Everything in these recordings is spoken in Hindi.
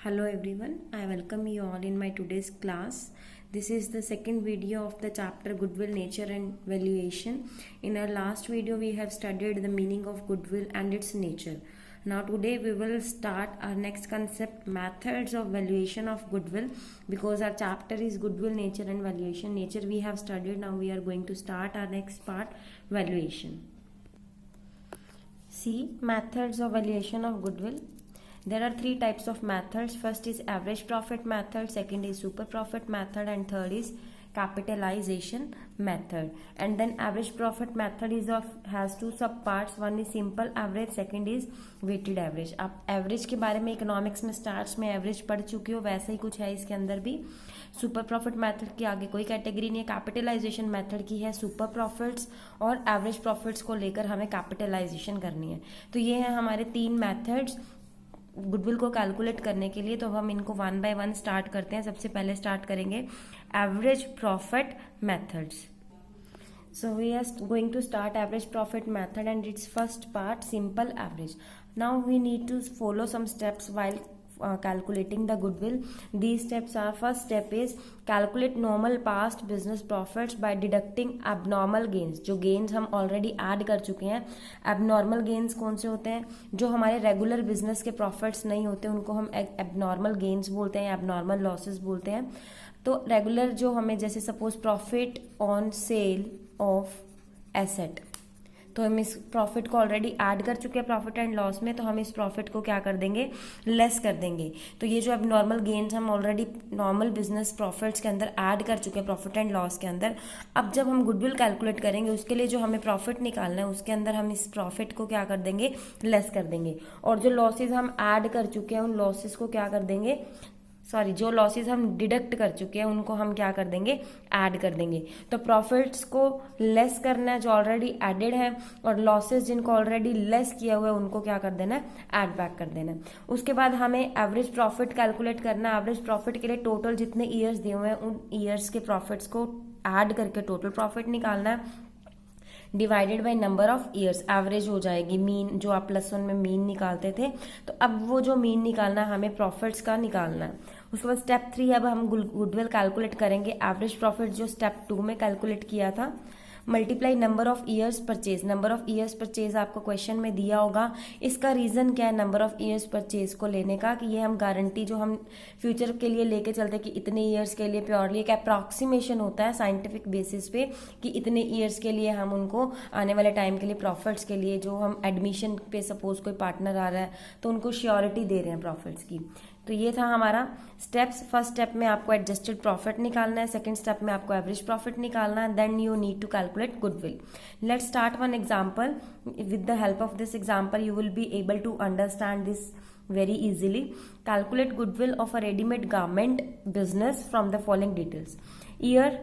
Hello everyone, I welcome you all in my today's class. This is the second video of the chapter Goodwill, Nature and Valuation. In our last video we have studied the meaning of goodwill and its nature. Now today we will start our next concept, methods of valuation of goodwill, because our chapter is goodwill, nature and valuation. Nature we have studied, now we are going to start our next part, valuation. See, methods of valuation of goodwill. There are three types of methods. First is average profit method, second is super profit method, and third is capitalization method. And then average profit method has two sub parts. One is simple average, second is weighted average. आप एवरेज के बारे में इकोनॉमिक्स में स्टार्ट्स में एवरेज पढ़ चुके हो, वैसा ही कुछ है इसके अंदर भी. सुपर प्रॉफिट मेथड के आगे कोई कैटेगरी नहीं है. कैपिटलाइजेशन मेथड की है सुपर प्रॉफिट्स, और एवरेज प्रॉफिट्स को लेकर हमें कैपिटलाइजेशन करनी है. तो ये है हमारे तीन मेथड्स गुडविल को कैलकुलेट करने के लिए. तो हम इनको वन बाय वन स्टार्ट करते हैं. सबसे पहले स्टार्ट करेंगे average profit methods. So we are going to start average profit method, and its first part simple average. Now we need to follow some steps while calculating the goodwill. These steps are, first step is calculate normal past business profits by deducting abnormal gains. जो gains हम already add कर चुके हैं. abnormal gains कौन से होते हैं? जो हमारे regular business के profits नहीं होते उनको हम abnormal gains बोलते हैं, abnormal losses बोलते हैं. तो रेगुलर जो हमें, जैसे suppose profit on sale of asset, तो हम इस प्रॉफिट को ऑलरेडी ऐड कर चुके हैं प्रॉफिट एंड लॉस में, तो हम इस प्रॉफिट को क्या कर देंगे, लेस कर देंगे. तो ये जो अब नॉर्मल गेन्स हम ऑलरेडी नॉर्मल बिजनेस प्रॉफिट्स के अंदर ऐड कर चुके हैं प्रॉफिट एंड लॉस के अंदर. अब जब हम गुडविल कैलकुलेट करेंगे उसके लिए जो हमें प्रॉफिट निकालना है उसके अंदर हम इस प्रॉफिट को क्या कर देंगे, लेस कर देंगे. और जो लॉसेज हम ऐड कर चुके हैं उन लॉसेज को क्या कर देंगे, जो लॉसेस हम डिडक्ट कर चुके हैं उनको हम क्या कर देंगे, ऐड कर देंगे. तो प्रॉफिट्स को लेस करना है जो ऑलरेडी एडेड है, और लॉसेस जिनको ऑलरेडी लेस किया हुआ है उनको क्या कर देना है, ऐड बैक कर देना है. उसके बाद हमें एवरेज प्रॉफिट कैलकुलेट करना है. एवरेज प्रॉफिट के लिए टोटल जितने ईयर्स दिए हुए हैं उन ईयर्स के प्रॉफिट्स को ऐड करके टोटल प्रॉफिट निकालना है, divided by number of years. Average हो जाएगी मीन, जो आप प्लस वन में मीन निकालते थे. तो अब वो जो मीन निकालना है हमें प्रॉफिट्स का निकालना है. उसके बाद स्टेप 3, अब हम गुडविल कैलकुलेट करेंगे. एवरेज प्रॉफिट जो स्टेप 2 में कैलकुलेट किया था, multiply number of years purchase. Number of years purchase आपको क्वेश्चन में दिया होगा. इसका रीजन क्या है नंबर ऑफ ईयर्स परचेज को लेने का, कि ये हम गारंटी जो हम फ्यूचर के लिए लेके चलते हैं कि इतने ईयर्स के लिए, प्योरली एक अप्रॉक्सीमेशन होता है साइंटिफिक बेसिस पे कि इतने ईयर्स के लिए हम उनको आने वाले टाइम के लिए प्रॉफिट्स के लिए, जो हम एडमिशन पे सपोज कोई पार्टनर आ रहा है तो उनको श्योरिटी दे रहे हैं प्रॉफिट्स की. तो ये था हमारा स्टेप्स. फर्स्ट स्टेप में आपको एडजस्टेड प्रॉफिट निकालना है, सेकंड स्टेप में आपको एवरेज प्रॉफिट निकालना है, then you need to calculate goodwill. Let's start one example. With the help of this example you will be able to understand this very easily. Calculate goodwill of a ready-made garment business from the following details. Year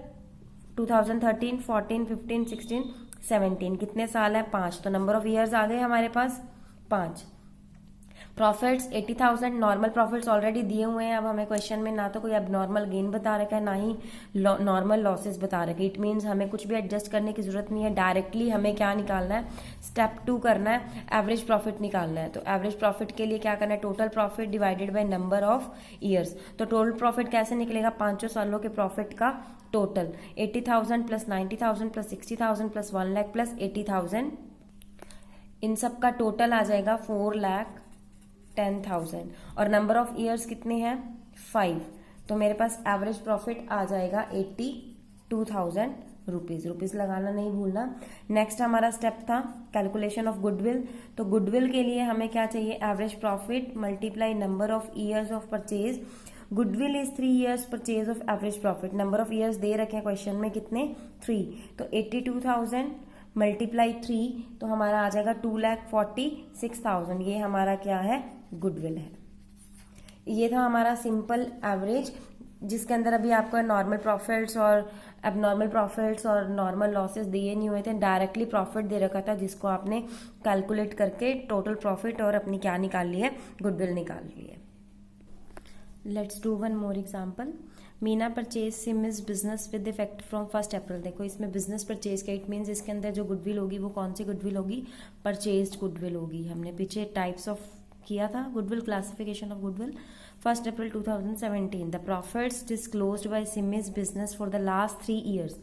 2013, 14, 15, 16, 17. कितने साल है, 5. तो नंबर ऑफ ईयर्स आ गए हमारे पास 5. प्रॉफिट्स 80,000. नॉर्मल प्रॉफिट्स ऑलरेडी दिए हुए हैं. अब हमें क्वेश्चन में ना तो कोई एबनॉर्मल गेन बता रखा है, ना ही नॉर्मल लॉसेस बता रखे. इट मीन्स हमें कुछ भी एडजस्ट करने की जरूरत नहीं है. डायरेक्टली हमें क्या निकालना है, स्टेप 2 करना है, एवरेज प्रॉफिट निकालना है. तो एवरेज प्रॉफिट के लिए क्या करना है, total profit divided by number of years. तो टोटल प्रॉफिट कैसे निकलेगा, 5 सालों के प्रॉफिट का total. 80,000 plus 90,000 plus 60,000 plus 1 lakh plus 80,000, इन सब का टोटल आ जाएगा 4,10,000. और नंबर ऑफ ईयर्स कितने हैं, 5. तो मेरे पास एवरेज प्रॉफिट आ जाएगा 82,000 रुपीज. रुपीज लगाना नहीं भूलना. नेक्स्ट हमारा स्टेप था कैलकुलेशन ऑफ गुडविल. तो गुडविल के लिए हमें क्या चाहिए, average profit multiply number of years of purchase. Goodwill is 3 years purchase of average profit. Number of years they रखे हैं क्वेश्चन में, कितने, 3. तो 82,000 मल्टीप्लाई 3, तो हमारा आ जाएगा 2,46,000. ये हमारा क्या है, गुडविल है. ये था हमारा सिंपल एवरेज, जिसके अंदर अभी आपको नॉर्मल प्रॉफिट्स और एबनॉर्मल प्रॉफिट्स और नॉर्मल लॉसेस दिए नहीं हुए थे. डायरेक्टली प्रॉफिट दे रखा था जिसको आपने कैलकुलेट करके टोटल प्रॉफिट और अपनी क्या निकाल ली है, गुडविल निकाल ली है. Let's do one more example. Meena purchase Simmi's business with effect from 1 April. देखो इसमें बिजनेस परचेज का, इट मीन्स इसके अंदर जो गुडविल होगी वो कौन सी गुडविल होगी, परचेज गुडविल होगी. हमने पीछे टाइप्स ऑफ किया था goodwill, classification of goodwill. 1st April 2017, the profits disclosed by Simmy's business for the last 3 years.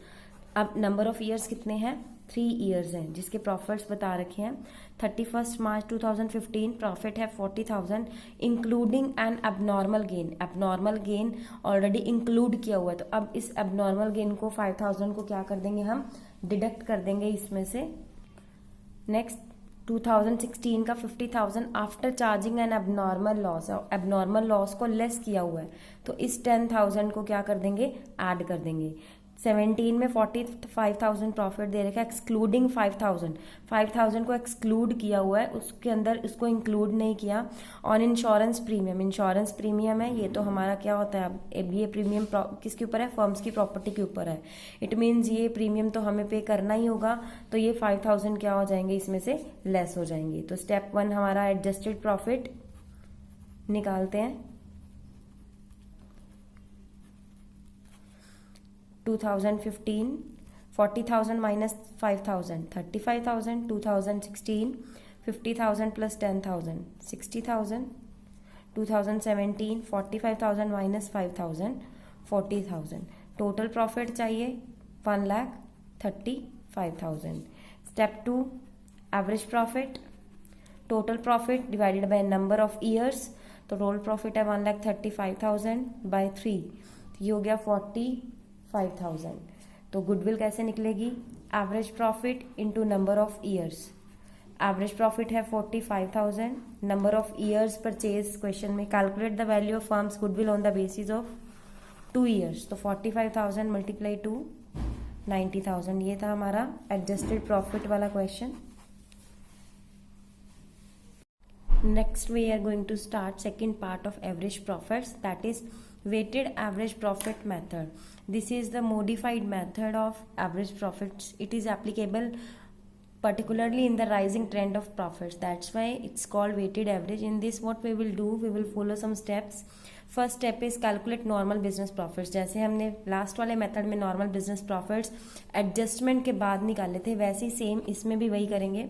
अब नंबर ऑफ ईयर्स कितने हैं? 3 ईयर्स हैं जिसके प्रॉफिट्स बता रखे हैं. 31 मार्च 2015 प्रॉफिट है 40,000 including N abnormal gain. Abnormal gain already include किया हुआ है, तो अब इस एबनॉर्मल गेन को 5,000 को क्या कर देंगे हम? डिडक्ट कर देंगे इसमें से. नेक्स्ट 2016 का 50,000 after charging N abnormal loss. Abnormal loss को लेस किया हुआ है, तो इस 10,000 को क्या कर देंगे? ऐड कर देंगे. 17 में 45,000 प्रॉफिट दे रखा है एक्सक्लूडिंग 5,000 को एक्सक्लूड किया हुआ है, उसके अंदर इसको इंक्लूड नहीं किया. On insurance premium, insurance premium है ये, तो हमारा क्या होता है? अब ये प्रीमियम किसके ऊपर है? फर्म्स की प्रॉपर्टी के ऊपर है. इट मीन्स ये प्रीमियम तो हमें पे करना ही होगा, तो ये 5,000 क्या हो जाएंगे? इसमें से लेस हो जाएंगे. तो स्टेप 1 हमारा एडजस्टेड प्रॉफिट निकालते हैं. 2015 40,000 minus 5,000 35,000. 2016 50,000 plus 10,000 60,000. 2017 45,000 minus 5,000 40,000. Total profit चाहिए 1,35,000. Step 2 average profit. Total profit divided by number of years, तो टोटल प्रॉफिट है 1,35,000 बाय 3, ये हो गया 45,000. तो गुडविल कैसे निकलेगी? Average profit into number of years. Average profit है 45,000, number of years purchase question में. Calculate the value of firm's goodwill on the basis of 2 years. तो 45,000 मल्टीप्लाई 2 90,000. ये था हमारा एडजस्टेड प्रॉफिट वाला question. Next we are going to start second part of average profits, that is weighted average profit method. This is the modified method of average profits. It is applicable particularly in the rising trend of profits. That's why it's called weighted average. In this what we will do, we will follow some steps. First step is calculate normal business profits. जैसे हमने लास्ट वाले मेथड में नॉर्मल बिजनेस प्रॉफिट्स एडजस्टमेंट के बाद निकाले थे, वैसे ही सेम इसमें भी वही करेंगे.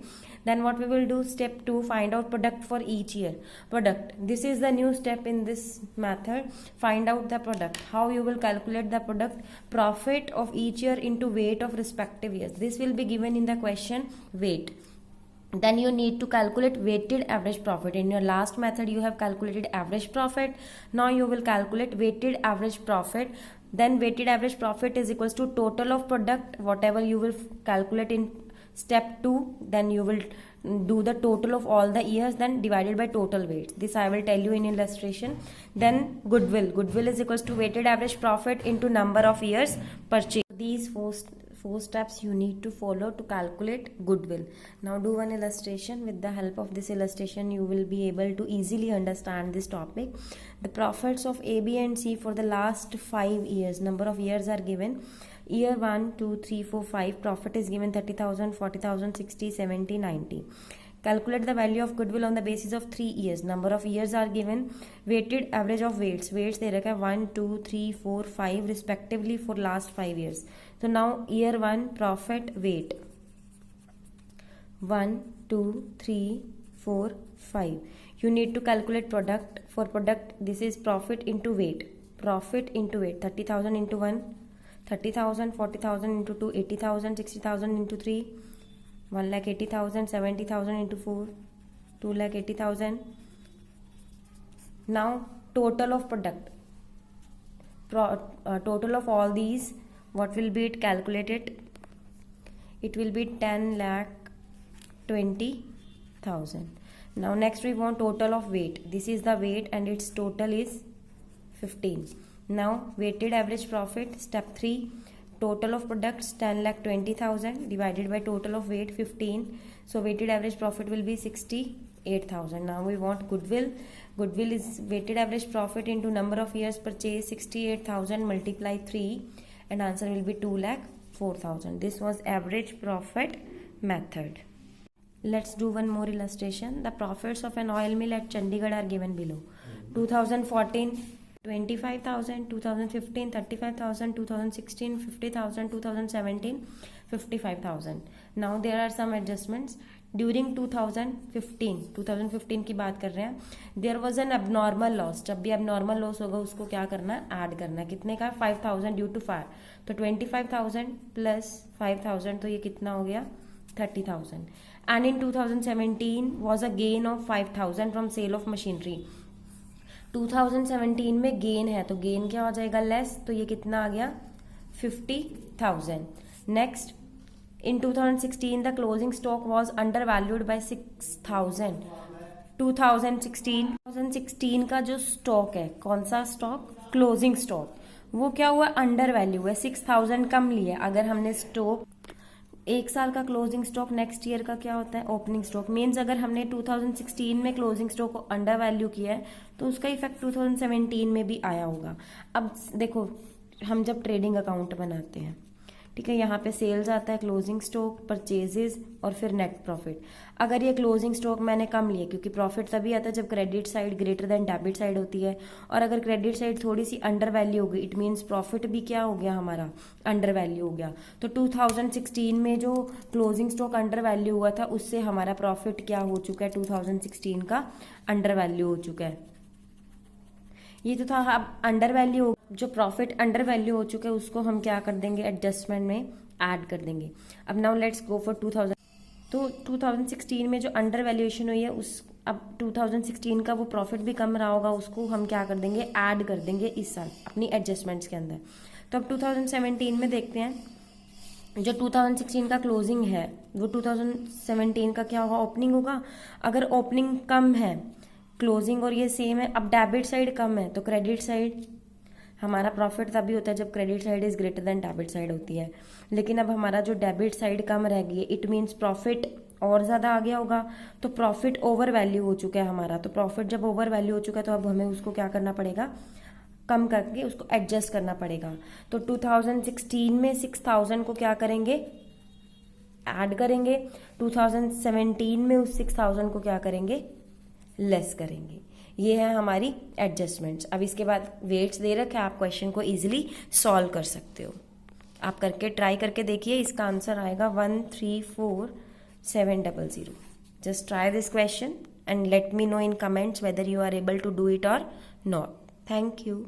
Then what we will do, step 2 find out product for each year. Product, this is the new step in this method. Find out the product. How you will calculate the product profit of each year into weight of respective years. This will be given in the question weight. Then you need to calculate weighted average profit. In your last method you have calculated average profit. Now you will calculate weighted average profit. Then weighted average profit is equals to total of product, whatever you will calculate in step 2. Then you will do the total of all the years, then divided by total weights. This I will tell you in illustration. Then goodwill is equals to weighted average profit into number of years purchased. These four steps you need to follow to calculate goodwill. Now do one illustration. With the help of this illustration you will be able to easily understand this topic. The profits of A, B and C for the last 5 years, number of years are given. Year 1 2 3 4 5 profit is given 30,000 40,000 60 70 90. Calculate the value of goodwill on the basis of 3 years. Number of years are given. Weighted average of weights दे रखा है 1 2 3 4 5 respectively for last 5 years. So now year 1 profit weight 1 2 3 4 5. You need to calculate product. For product this is profit into weight. Profit into weight 30,000 into 1 30,000 40,000 into 2 80,000 60,000 into 3 1,80,000 70,000 into 4 2,80,000. Now total of product, total of all these, what will be it calculated? It will be 10,20,000. Now next we want total of weight. This is the weight and its total is 15. Now weighted average profit, step 3, total of products 10,20,000 divided by total of weight 15. So weighted average profit will be 68,000. Now we want goodwill. Goodwill is weighted average profit into number of years purchased 68,000 multiply 3 and answer will be 2,04,000. This was average profit method. Let's do one more illustration. The profits of an oil mill at Chandigarh are given below. 2014 25,000, 2015 35,000, 2016 50,000, 2017 55,000. Now there are some adjustments. During 2015 की बात कर रहे हैं, there was an abnormal loss. जब भी abnormal लॉस होगा उसको क्या करना है, ऐड करना है. कितने का, 5000 ड्यू टू फायर. तो 25,000 प्लस 5,000, तो ये कितना हो गया, 30,000. And in 2017 was a gain of 5,000 from sale of machinery. 2017 में गेन है, तो गेन क्या हो जाएगा, लेस. तो ये कितना आ गया, 50,000. Next, in 2016 the closing stock was undervalued by 6,000. 2016 का जो स्टॉक है, कौन सा स्टॉक, क्लोजिंग स्टॉक, वो क्या हुआ, अंडर वैल्यू है, 6,000 कम लिया. अगर हमने स्टॉक, एक साल का क्लोजिंग स्टॉक नेक्स्ट ईयर का क्या होता है, ओपनिंग स्टॉक. मीन्स अगर हमने 2016 में क्लोजिंग स्टॉक को अंडर वैल्यू किया है तो उसका इफेक्ट 2017 में भी आया होगा. अब देखो, हम जब ट्रेडिंग अकाउंट बनाते हैं, ठीक है, यहाँ पे सेल्स आता है, क्लोजिंग स्टॉक, परचेजेस और फिर नेट प्रॉफिट. अगर ये क्लोजिंग स्टॉक मैंने कम लिया, क्योंकि प्रॉफिट तभी आता है जब credit side greater than debit side होती है, और अगर क्रेडिट साइड थोड़ी सी अंडर वैल्यू हो गई, इट मीन्स प्रॉफिट भी क्या हो गया हमारा, अंडर वैल्यू हो गया. तो 2016 में जो क्लोजिंग स्टॉक अंडर वैल्यू हुआ था, उससे हमारा प्रॉफिट क्या हो चुका है, 2016 का अंडर वैल्यू हो चुका है. ये तो था. अब अंडर वैल्यू, जो प्रॉफिट अंडर वैल्यू हो चुका है उसको हम क्या कर देंगे, एडजस्टमेंट में ऐड कर देंगे. अब नाउ लेट्स गो फॉर 2000. तो 2016 में जो अंडर वैल्यूएशन हुई है, उस अब 2016 का वो प्रॉफिट भी कम रहा होगा, उसको हम क्या कर देंगे, ऐड कर देंगे इस साल अपनी एडजस्टमेंट्स के अंदर. तो अब 2017 में देखते हैं, जो 2016 का क्लोजिंग है वो 2017 का क्या होगा, ओपनिंग होगा. अगर ओपनिंग कम है, क्लोजिंग और ये सेम है, अब डेबिट साइड कम है, तो क्रेडिट साइड, हमारा प्रॉफिट तभी होता है जब credit side is greater than debit side होती है. लेकिन अब हमारा जो डेबिट साइड कम रह गई है, इट मीन्स प्रॉफिट और ज़्यादा आ गया होगा. तो प्रॉफिट ओवर वैल्यू हो चुका है हमारा. तो प्रॉफिट जब ओवर वैल्यू हो चुका है, तो अब हमें उसको क्या करना पड़ेगा, कम करके उसको एडजस्ट करना पड़ेगा. तो 2016 में 6,000 को क्या करेंगे, ऐड करेंगे. 2017 में उस 6,000 को क्या करेंगे, लेस करेंगे. ये है हमारी एडजस्टमेंट्स. अब इसके बाद वेट्स दे रखे, आप क्वेश्चन को इजीली सॉल्व कर सकते हो. आप करके ट्राई करके देखिए, इसका आंसर आएगा 134700. Just try this question and let me know in comments whether you are able to do it और नॉट. Thank you.